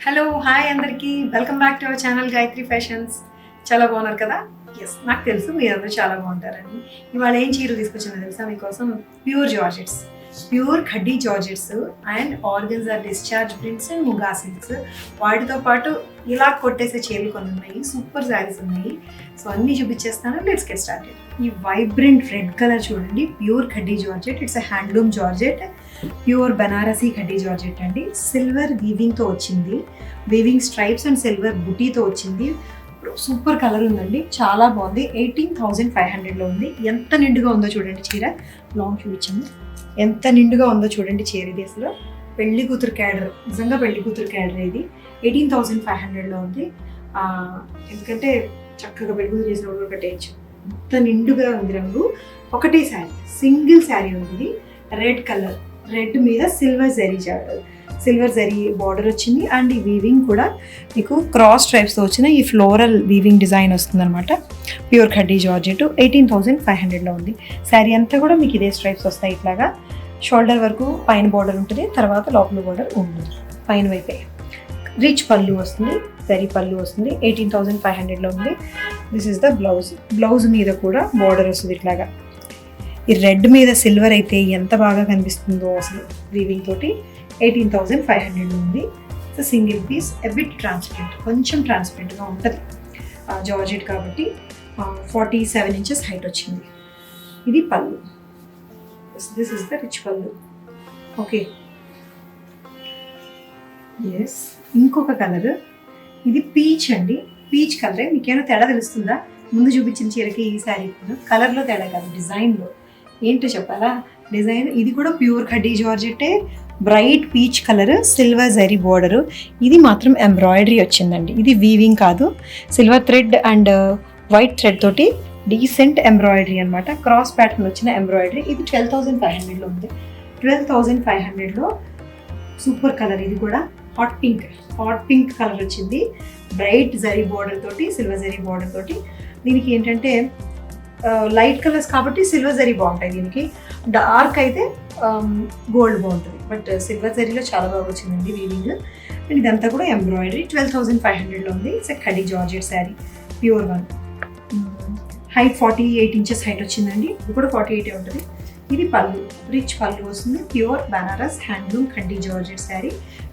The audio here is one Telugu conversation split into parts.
హలో హాయ్ అందరికీ welcome back to our channel Gayatri fashions. చాలా బాగున్నారు కదా? ఎస్, నాకు తెలుసు మీరందరూ చాలా బాగుంటారని. ఇవాళ ఏం చీరలు తీసుకొచ్చిందో తెలుసా మీకోసం? Pure georgettes, pure khaddi georgettes and organza discharge prints and ముగా silks. వాటితో పాటు ఇలా కొట్టేసే చీరలు కొన్ని ఉన్నాయి, సూపర్ శారీస్ ఉన్నాయి. సో అన్నీ చూపించేస్తాను. Let's get started. ఈ వైబ్రెంట్ రెడ్ కలర్ చూడండి, pure khaddi georgette. It's handloom georgette, pure Banarasi khaddi georgette అండి. సిల్వర్ వీవింగ్తో వచ్చింది, వీవింగ్ స్ట్రైప్స్ అండ్ సిల్వర్ బుటీతో వచ్చింది. సూపర్ కలర్ ఉందండి, చాలా బాగుంది. 18,500లో ఉంది. ఎంత నిండుగా ఉందో చూడండి చీర. లాంగ్ చూపించాము, ఎంత నిండుగా ఉందో చూడండి చీర. ఇది అసలు పెళ్లి కూతురు క్యాడర్, నిజంగా పెళ్లి కూతురు క్యాడర్. ఇది 18,500లో ఉంది. ఎందుకంటే చక్కగా పెళ్లి కూతురు చేసినప్పుడు కట్టేయచ్చు. ఎంత నిండుగా ఉంది రంగు. ఒకటే శారీ, సింగిల్ శారీ ఉంది. ఇది రెడ్ కలర్, రెడ్ మీద సిల్వర్ జరీ బార్డర్ వచ్చింది. అండ్ ఈ వీవింగ్ కూడా మీకు క్రాస్ స్ట్రైప్స్తో వచ్చిన ఈ ఫ్లోరల్ వీవింగ్ డిజైన్ వస్తుంది అనమాట. ప్యూర్ ఖడ్డీ జార్జెట్ 18,500లో ఉంది. శారీ అంతా కూడా మీకు ఇదే స్ట్రైప్స్ వస్తాయి. ఇట్లాగా షోల్డర్ వరకు పైన బార్డర్ ఉంటుంది, తర్వాత లోపల బార్డర్ ఉంటుంది. పైన వైపే రిచ్ పళ్ళు వస్తుంది, జరీ పళ్ళు వస్తుంది. 18,500లో ఉంది. This is the blouse. Blouse మీద కూడా బార్డర్ వస్తుంది ఇట్లాగా. ఈ రెడ్ మీద సిల్వర్ అయితే ఎంత బాగా కనిపిస్తుందో అసలు వీవింగ్ తోటి. 18,500లో ఉంది. సో సింగిల్ పీస్, ఎబిట్ ట్రాన్స్పరెంట్, కొంచెం ట్రాన్స్పరెంట్గా ఉంటుంది జార్జెట్ కాబట్టి. 47 ఇంచెస్ హైట్ వచ్చింది. ఇది pallu. This is the rich pallu. Okay, yes. ఇంకొక కలర్, ఇది పీచ్ అండి. పీచ్ కలరే. మీకేమైనా తేడా తెలుస్తుందా? ముందు చూపించిన చీరకి ఈ శారీ కలర్లో తేడా కాదు, డిజైన్లో. ఏంటో చెప్పాలా? డిజైన్ ఇది కూడా pure khaddi georgette, bright peach colour, silver zari border. ఇది మాత్రం ఎంబ్రాయిడరీ వచ్చిందండి. ఇది వీవింగ్ కాదు, silver thread and white thread తోటి డీసెంట్ ఎంబ్రాయిడరీ అనమాట. క్రాస్ ప్యాటర్న్ వచ్చిన ఎంబ్రాయిడరీ. ఇది 12,500లో ఉంది. 12,500లో సూపర్ కలర్. ఇది కూడా హాట్ పింక్ కలర్ వచ్చింది. బ్రైట్ జరీ బోర్డర్ తోటి, సిల్వర్ జరీ బోర్డర్ తోటి. దీనికి ఏంటంటే లైట్ కలర్స్ కాబట్టి సిల్వర్ జరీ బాగుంటాయి. దీనికి డార్క్ అయితే గోల్డ్ బాగుంటుంది. బట్ సిల్వర్ జరీలో చాలా బాగా వచ్చిందండి వీవింగ్. అండ్ ఇదంతా కూడా ఎంబ్రాయిడరీ. 12,500లో ఉంది. It's khaddi georgette sari, pure one. Height 48 inches height వచ్చిందండి. ఇది కూడా 48 ఉంటుంది. ఇది పళ్ళు, రిచ్ పళ్ళు వస్తుంది. Pure Banaras handloom khaddi georgette sari,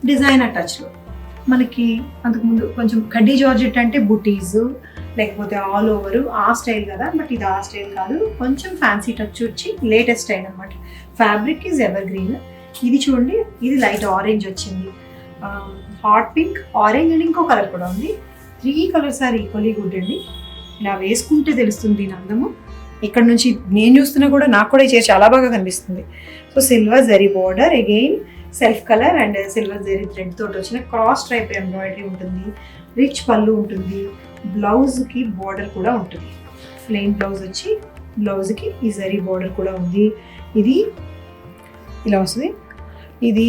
designer టచ్లో. మనకి అంతకుముందు కొంచెం ఖడ్డీ జార్జెట్ అంటే బుటీస్ లేకపోతే ఆల్ ఓవర్ ఆ స్టైల్ కదా. బట్ ఇది ఆ స్టైల్ కాదు, కొంచెం ఫ్యాన్సీ టచ్ వచ్చి లేటెస్ట్ స్టైల్ అనమాట. Fabric is ever green. ఇది చూడండి, ఇది లైట్ ఆరెంజ్ వచ్చింది, హాట్ పింక్, ఆరెంజ్ అండ్ ఇంకో కలర్ కూడా ఉంది. 3 కలర్స్ ఆర్ ఈక్వల్లీ గుడ్ అండి. ఇలా వేసుకుంటే తెలుస్తుంది దీని అందము. ఇక్కడ నుంచి నేను చూస్తున్నా కూడా నాకు కూడా ఈ చీర చాలా బాగా కనిపిస్తుంది. So silver zari border, again self colour and silver zari thread తోటి వచ్చిన క్రాస్ టైప్ ఎంబ్రాయిడరీ ఉంటుంది. రిచ్ పళ్ళు ఉంటుంది. బ్లౌజ్కి బోర్డర్ కూడా ఉంటుంది. ప్లెయిన్ బ్లౌజ్ వచ్చి బ్లౌజ్కి ఈ జరీ బోర్డర్ కూడా ఉంది. ఇది ఇలా వస్తుంది. ఇది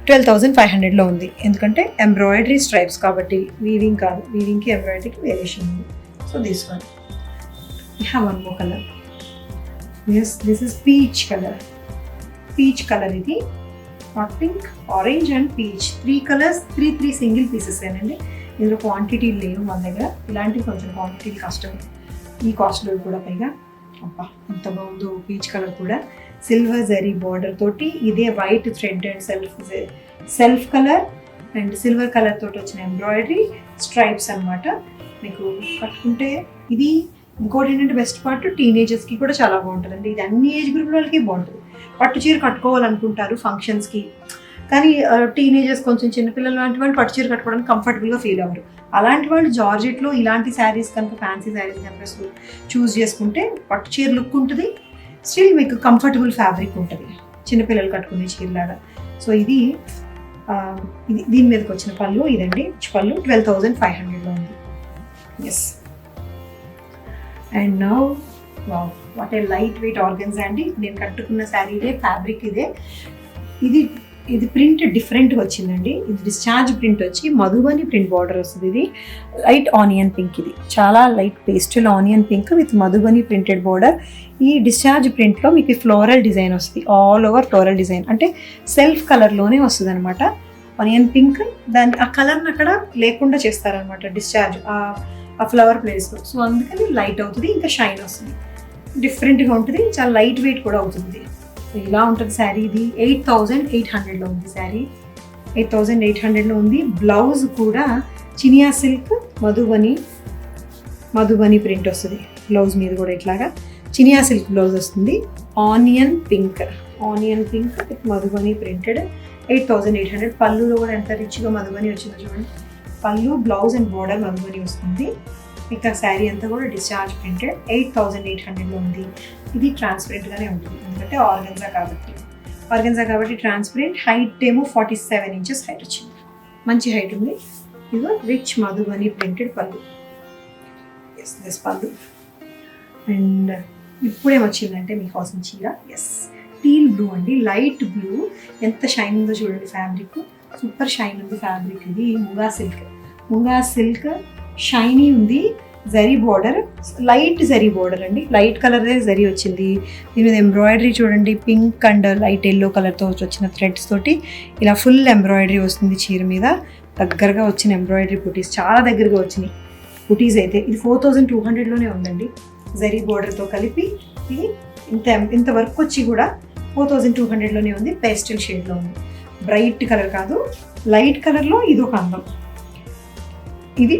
12,500లో ఉంది. ఎందుకంటే ఎంబ్రాయిడరీ స్ట్రైప్స్ కాబట్టి, వీవింగ్ కాదు. వీవింగ్కి ఎంబ్రాయిడరీకి వేరియేషన్ ఉంది. So this one. We have one more color. Yes, this is peach color. Peach color ఇది. Hot pink, orange and peach. 3 colours, 3 single pieces ఏనండి. ఇందులో క్వాంటిటీ లేవు మన దగ్గర. ఇలాంటివి కొంచెం క్వాంటిటీ కష్టం. ఈ కాస్ట్లో కూడా పైగా అబ్బా ఎంత బాగుందో. పీచ్ కలర్ కూడా సిల్వర్ జరీ బార్డర్ తోటి, ఇదే white thread and self colour and silver colour తోటి వచ్చిన ఎంబ్రాయిడరీ స్ట్రైప్స్ అనమాట. మీకు కట్టుకుంటే ఇది ఇంకోటి ఏంటంటే బెస్ట్ పార్ట్, టీనేజర్స్కి కూడా చాలా బాగుంటుందండి. ఇది అన్ని ఏజ్ గ్రూప్ వాళ్ళకి బాగుంటుంది. పట్టు చీర కట్టుకోవాలనుకుంటారు ఫంక్షన్స్కి, కానీ టీనేజర్స్ కొంచెం చిన్నపిల్లలు లాంటి వాళ్ళు పట్టు చీర కట్టుకోవడానికి కంఫర్టబుల్గా ఫీల్ అవ్వరు. అలాంటి వాళ్ళు జార్జెట్లో ఇలాంటి శారీస్ కనుక, ఫ్యాన్సీ శారీస్ కనుక చూస్ చేసుకుంటే పట్టు చీర లుక్ ఉంటుంది, స్టిల్ మీకు కంఫర్టబుల్ ఫ్యాబ్రిక్ ఉంటుంది, చిన్నపిల్లలు కట్టుకునే చీరలాగా. సో ఇది దీని మీదకి వచ్చిన పళ్ళు ఇదండి. పళ్ళు 12,500లో ఉంది. Yes. And now wow, what a light weight organza అండి. నేను కట్టుకున్న శారీ ఇదే, ఫ్యాబ్రిక్ ఇదే. ఇది ప్రింట్ డిఫరెంట్గా వచ్చిందండి. ఇది డిశ్చార్జ్ ప్రింట్ వచ్చి మధుబని ప్రింట్ బార్డర్ వస్తుంది. ఇది లైట్ ఆనియన్ పింక్. ఇది చాలా light pastel onion pink with Madhubani printed border. ఈ డిశ్చార్జ్ ప్రింట్లో మీకు ఫ్లోరల్ డిజైన్ వస్తుంది. ఆల్ ఓవర్ ఫ్లోరల్ డిజైన్ అంటే సెల్ఫ్ కలర్లోనే వస్తుంది అనమాట. ఆనియన్ పింక్, దాన్ని ఆ కలర్ని అక్కడ లేకుండా చేస్తారనమాట, డిశ్చార్జ్ ఆ ఫ్లవర్ ప్లేస్లో. సో అందుకని లైట్ అవుతుంది, ఇంకా షైన్ వస్తుంది, డిఫరెంట్గా ఉంటుంది, చాలా లైట్ వెయిట్ కూడా అవుతుంది. సో ఇలా ఉంటుంది శారీ. ఇది 8800లో ఉంది శారీ, 8800లో ఉంది. బ్లౌజ్ కూడా చినియా సిల్క్ మధుబని ప్రింట్ వస్తుంది బ్లౌజ్ మీద కూడా. ఇట్లాగా చినియా సిల్క్ బ్లౌజ్ వస్తుంది, onion pink with Madhubani printed, 8800. పళ్ళులో కూడా ఎంత రిచ్గా మధుబని వచ్చిందో చూడండి. పళ్ళు, బ్లౌజ్ అండ్ బోర్డర్ మధుబని వస్తుంది. ఇంకా శారీ అంతా కూడా డిశ్చార్జ్ ప్రింటెడ్, 8800లో ఉంది. ఇది ట్రాన్స్పరెంట్గానే ఉంటుంది, ఎందుకంటే ఆర్గెన్జా కాబట్టి ట్రాన్స్పరెంట్. హైట్ ఏమో 47 inches హైట్ వచ్చింది, మంచి హైట్ ఉంది. ఇదిగో రిచ్ మధుబని ప్రింటెడ్ పళ్ళు, దిస్ పళ్ళు. అండ్ ఇప్పుడేమొచ్చిందంటే మీకోసం చీర, టీల్ బ్లూ అండి, లైట్ బ్లూ. ఎంత షైన్ ఉందో చూడండి, ఫ్యాబ్రిక్ సూపర్ షైన్ ఉంది ఫ్యాబ్రిక్. ఇది ముంగా సిల్క్ షైనీ ఉంది. Zari border, light zari border అండి, లైట్ కలర్దే జరీ వచ్చింది. దీని మీద ఎంబ్రాయిడరీ చూడండి, పింక్ అండ్ లైట్ ఎల్లో కలర్తో వచ్చిన థ్రెడ్స్ తోటి ఇలా ఫుల్ ఎంబ్రాయిడరీ వస్తుంది చీర మీద. దగ్గరగా వచ్చిన ఎంబ్రాయిడరీ బుటీస్, చాలా దగ్గరగా వచ్చినాయి బుటీస్ అయితే. ఇది 4200లోనే ఉందండి, జరీ బోర్డర్తో కలిపి. ఇది ఇంత వర్క్ వచ్చి కూడా 4200లోనే ఉంది. పేస్టల్ షేడ్లో ఉంది, బ్రైట్ కలర్ కాదు, లైట్ కలర్లో ఇది ఒక అందం. ఇది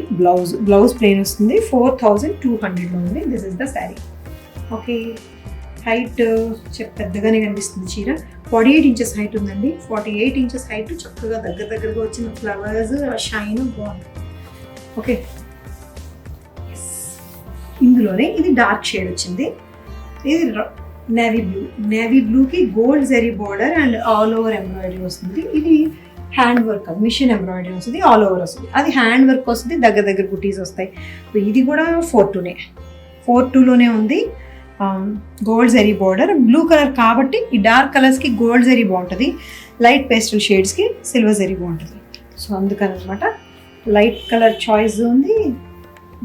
బ్లౌజ్ ప్లెయిన్ వస్తుంది, 4200లో ఉంది. This is the sari. Okay, height పెద్దగానే కనిపిస్తుంది చీర. 48 inches హైట్ ఉందండి, 48 inches హైట్. చక్కగా దగ్గరగా వచ్చిన ఫ్లవర్స్, షైన్ బాగుంది. ఓకే, ఇందులోనే ఇది డార్క్ షేడ్ వచ్చింది. ఇది నేవీ బ్లూకి gold zari border and all over embroidery వస్తుంది. ఇది హ్యాండ్ వర్క్, మిషన్ ఎంబ్రాయిడరీ వస్తుంది, ఆల్ ఓవర్ వస్తుంది. అది హ్యాండ్ వర్క్ వస్తుంది, దగ్గర బుటీస్ వస్తాయి. ఇది కూడా 42లోనే ఉంది. Gold zari border, blue colour కాబట్టి ఈ డార్క్ కలర్స్కి గోల్డ్ జరీ బాగుంటుంది, లైట్ పేస్టల్ షేడ్స్కి సిల్వర్ జరీ బాగుంటుంది. సో అందుకని అనమాట లైట్ కలర్ చాయిస్ ఉంది,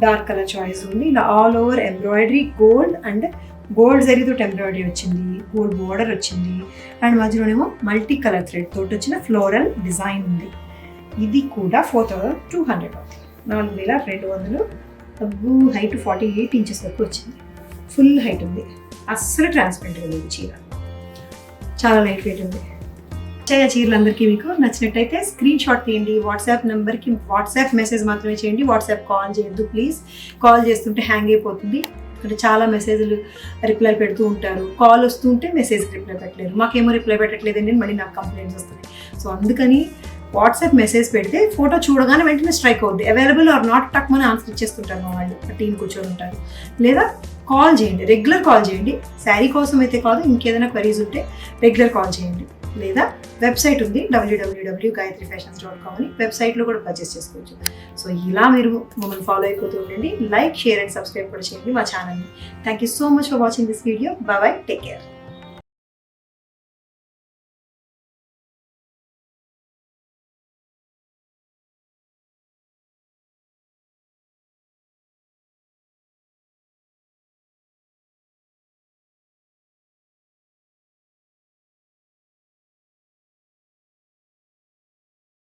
డార్క్ కలర్ చాయిస్ ఉంది. ఇలా ఆల్ ఓవర్ ఎంబ్రాయిడరీ గోల్డ్ జరీతో ఎంబ్రాయిడరీ వచ్చింది, గోల్డ్ బోర్డర్ వచ్చింది, అండ్ మధ్యలోనేమో మల్టీ కలర్ థ్రెడ్ తోటి వచ్చిన ఫ్లోరల్ డిజైన్ ఉంది. ఇది కూడా 4200 అవుతుంది, 4200. హైట్ 48 inches వరకు వచ్చింది, ఫుల్ హైట్ ఉంది. అస్సలు ట్రాన్స్పరెంట్గా లేదు చీర, చాలా లైట్ వెయిట్ ఉంది. చీరలు అందరికీ మీకు నచ్చినట్టయితే స్క్రీన్ షాట్ తీయండి, వాట్సాప్ నెంబర్కి వాట్సాప్ మెసేజ్ మాత్రమే చేయండి, వాట్సాప్ కాల్ చేయొద్దు ప్లీజ్. కాల్ చేస్తుంటే హ్యాంగ్ అయిపోతుంది, అంటే చాలా మెసేజ్లు రిప్లై పెడుతూ ఉంటారు. కాల్ వస్తుంటే మెసేజ్కి రిప్లై పెట్టలేరు, మాకేమో రిప్లై పెట్టట్లేదండి అని మళ్ళీ నాకు కంప్లైంట్స్ వస్తున్నాయి. సో అందుకని వాట్సాప్ మెసేజ్ పెడితే ఫోటో చూడగానే వెంటనే స్ట్రైక్ అవుద్ది, అవైలబుల్ ఆర్ నాట్ టక్ అని ఆన్సర్ ఇచ్చేస్తుంటారు మా వాళ్ళు, టీం కూర్చొని ఉంటారు. లేదా కాల్ చేయండి, రెగ్యులర్ కాల్ చేయండి. శారీ కోసం అయితే కాదు, ఇంకేదైనా క్వరీస్ ఉంటే రెగ్యులర్ కాల్ చేయండి. లేదా వెబ్సైట్ ఉంది www.gayatrifashions.com అని, వెబ్సైట్లో కూడా పర్చేస్ చేసుకోవచ్చు. సో ఇలా మీరు మమ్మల్ని ఫాలో అయిపోతూ ఉండండి. లైక్, షేర్ అండ్ సబ్స్క్రైబ్ కూడా చేయండి మా ఛానల్ని. Thank you so much for watching this video. By by, take care.